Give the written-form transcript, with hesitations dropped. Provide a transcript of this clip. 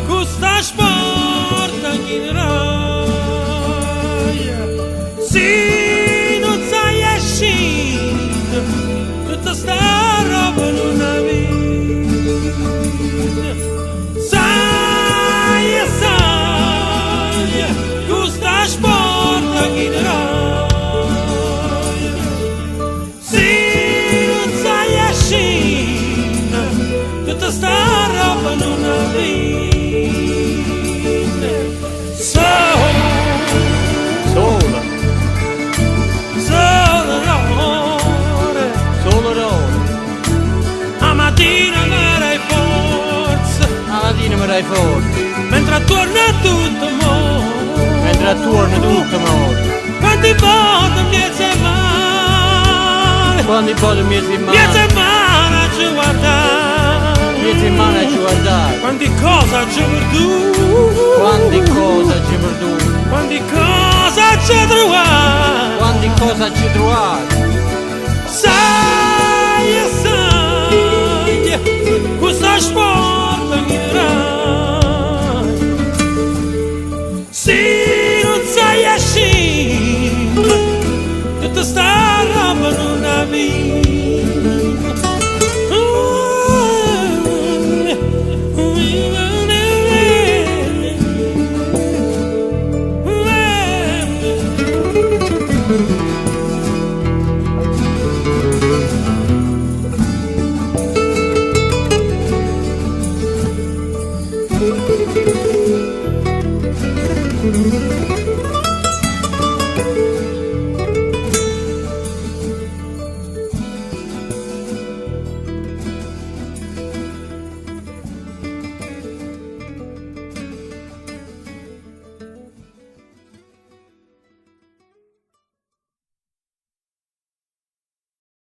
Custa sporta in raia, se non sai uscire, tutta sta roba non ha vita. Sai, custa sporta in raia, se non sai uscire, tutta sta roba non ha vita. Mi dai forza, mentre attorno a tutto mondo, quanti volte mi è male, a ci guardare, quanti cose ci perduto, quanti cosa ci quanti cose ci trovato, quanti cosa ci trovato.